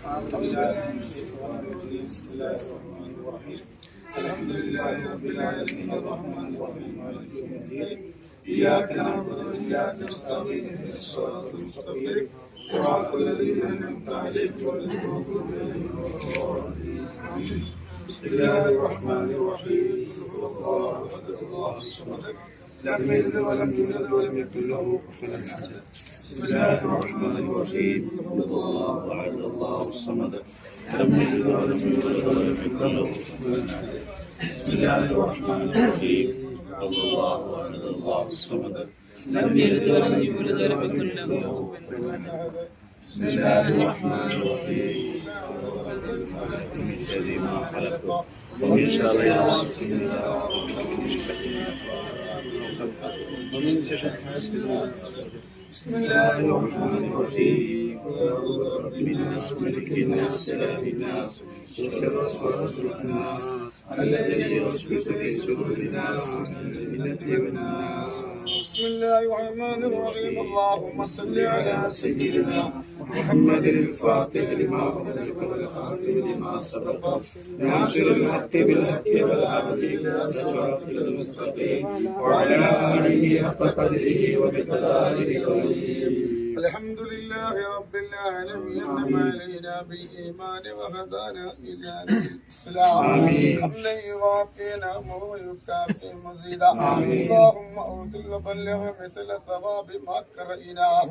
بسم الله الرحمن الرحيم. الحمد لله رب العالمين الرحمن الرحيم مالك يوم الدين. إياك نعبد وإياك نستعين اهدنا الصراط المستقيم صراط الذين أنعمت عليهم غير المغضوب عليهم ولا الضالين. بسم الله الرحمن الرحيم. قل هو الله أحد الله الصمد لم يلد ولم يولد ولم يكن له كفوا أحد. بسم الله الرحمن الرحيم. قل هو الله أحد الله الصمد لم يلد ولم يولد ولم يكن له كفوا أحد. بسم الله الرحمن الرحيم. قل هو الله أحد الله الصمد لم يلد ولم يولد ولم يكن له كفوا أحد. بسم الله الرحمن الرحيم. من شر ما خلق ومن شر غاسق إذا وقب ومن شر ومن شر حاسد. بسم الله الرحمن الرحيم. قل أعوذ برب الناس ملك الناس إله الناس من شر الوسواس الخناس الذي يوسوس في صدور الناس من الجنة والناس. بسم الله الرحمن الرحيم. اللهم صل على سيدنا محمد الفاتح لما أغلق والخاتم لما سبق ناصر الحق بالحق والهادي إلى صراطك المستقيم وعلى آله حق قدره ومقداره العظيم. الحمد لله رب العالمين من علينا بالإيمان وهدانا إلى الإسلام. حمدا يوافي نعمه ويكافئ مزيدا. اللهم أوصل وبلغ مثل ثواب ما قرأناه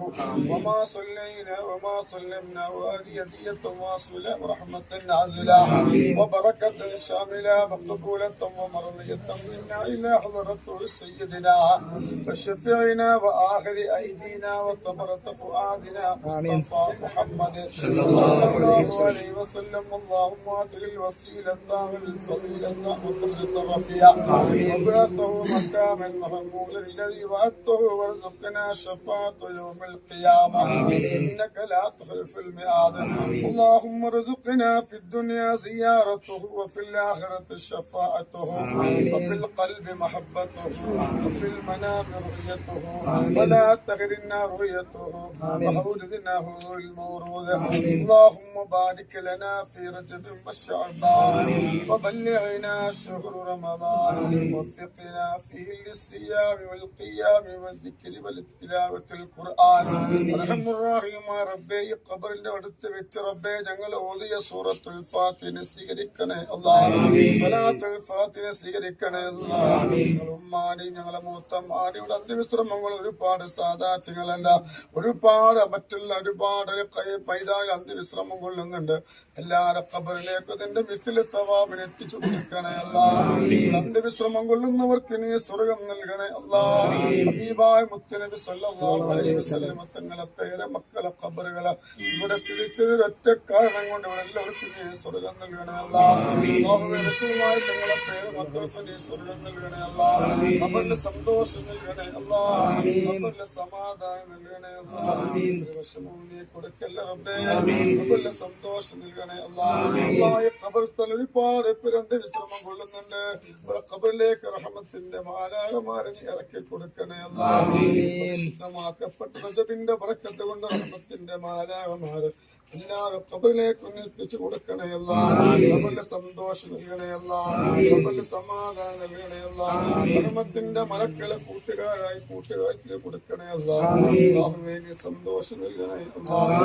وما صلينا وما سلمنا وهذه هدية واصلة ورحمة نازلة وبركة شاملة مقبولة ومرضية منا إلى حضرة سيدنا وشفيعنا وآخر أيدينا وثمرة فؤادنا مصطفى محمد صلى الله عليه وسلم. اللهم آته الوسيلة والفضيلة والدرجة الرفيعة وابعثه مقاما محمودا الذي وعدته وارزقنا شفاعة يوم القيامة إنك لا تخلف الميعاد. اللهم ارزقنا في الدنيا زيارته وفي الآخرة شفاعته وفي القلب محبته وفي المنام رؤيته ولا تغرنا رؤيته وحولنا هو المورود. اللهم بارك لنا في رجب وشعبان وبلغنا شهر رمضان ووفقنا فيه للصيام والقيام والذكر والتلاوة القرآن. ارحم الراحمين رബ്ബേ ഈ ഖബറിന്റെ അടുത്ത് വെച്ച് റബ്ബേ ഞങ്ങൾ ഓതിയ സൂറത്തുൽ ഫാത്തിഹ സ്വീകരിക്കണേ അല്ലാഹ്. സ്വലാത്തുൽ ഫാത്തിഹ സ്വീകരിക്കണേ അല്ലാഹ്. ഉമ്മാനി ഞങ്ങളെ മൂത്തമ്മാനിയുടെ അന്ത്യവിശ്രമങ്ങൾ ഒരുപാട് സാദാത്യങ്ങളുണ്ട്. ഒരുപാട് മറ്റുള്ള ഒരുപാട് പൈതായ അന്ത്യവിശ്രമം കൊള്ളുന്നുണ്ട്. എല്ലാവരുടെ ഖബറിലേക്ക് നിന്റെ മിഥില് തവാബിന് എത്തിച്ചു കൊടുക്കണേ അല്ലാഹ്. അന്ത്യവിശ്രമം കൊള്ളുന്നവർക്ക് നീ സ്വർഗം നൽകണേ അല്ലാഹ്. ഹബീബായ മുത്തുനബി സല്ലല്ലാഹു അലൈഹി വസല്ലം തങ്ങളെ പേരെ മക്കളെ ഖബറുകളെ ഇവിടെ സ്ഥിതിച്ചത് ഒറ്റ കാരണം കൊണ്ട് ഇവിടെ എല്ലാവർക്കും നീ സ്വർഗം നൽകണേ അല്ലാഹ്. റസൂലുള്ളാഹി തങ്ങളെ പേര് മക്കൾക്ക് നീ സ്വർഗം നൽകണേ അല്ലാഹ്. ഖബറിൽ സന്തോഷം നൽകണേ അല്ലാഹ്. ഖബറിൽ സമാധാനം നൽകണേ അല്ലാഹ്. വിഷമം നീ കൊടുക്കല്ല റബ്ബേ. ഖബറിൽ സന്തോഷം നൽകണേ അല്ലാഹ്. ഖബർ സ്ഥലം ഒരുപാട് പേരുടെ വിശ്രമം കൊള്ളുന്നുണ്ട്. ഖബറിലേക്ക് റഹ്മത്തിന്റെ മാലാഖമാരെ നീ ഇറക്കി കൊടുക്കണേ അല്ലാഹ്. പരിശുദ്ധമാക്കപ്പെട്ട റജബിന്റെ ബറക്കത്ത് കൊണ്ട് റഹ്മത്തിന്റെ മാലാഖമാര് എല്ലാവരും ഖബറിലേക്ക് എത്തിച്ചു കൊടുക്കണേ അല്ലാഹ്. ഖബറിൽ സന്തോഷം നൽകണേ അല്ലാഹ്. ഖബറിൽ സമാധാനം നൽകണേ അല്ലാഹ്. റഹ്മത്തിന്റെ മലക്കളെ കൂട്ടുകാരായി കൂട്ടുകാർക്ക് കൊടുക്കണേ അല്ലാഹ്. അല്ലാഹുവേ നീ സന്തോഷം നൽകണേ അല്ലാഹ്.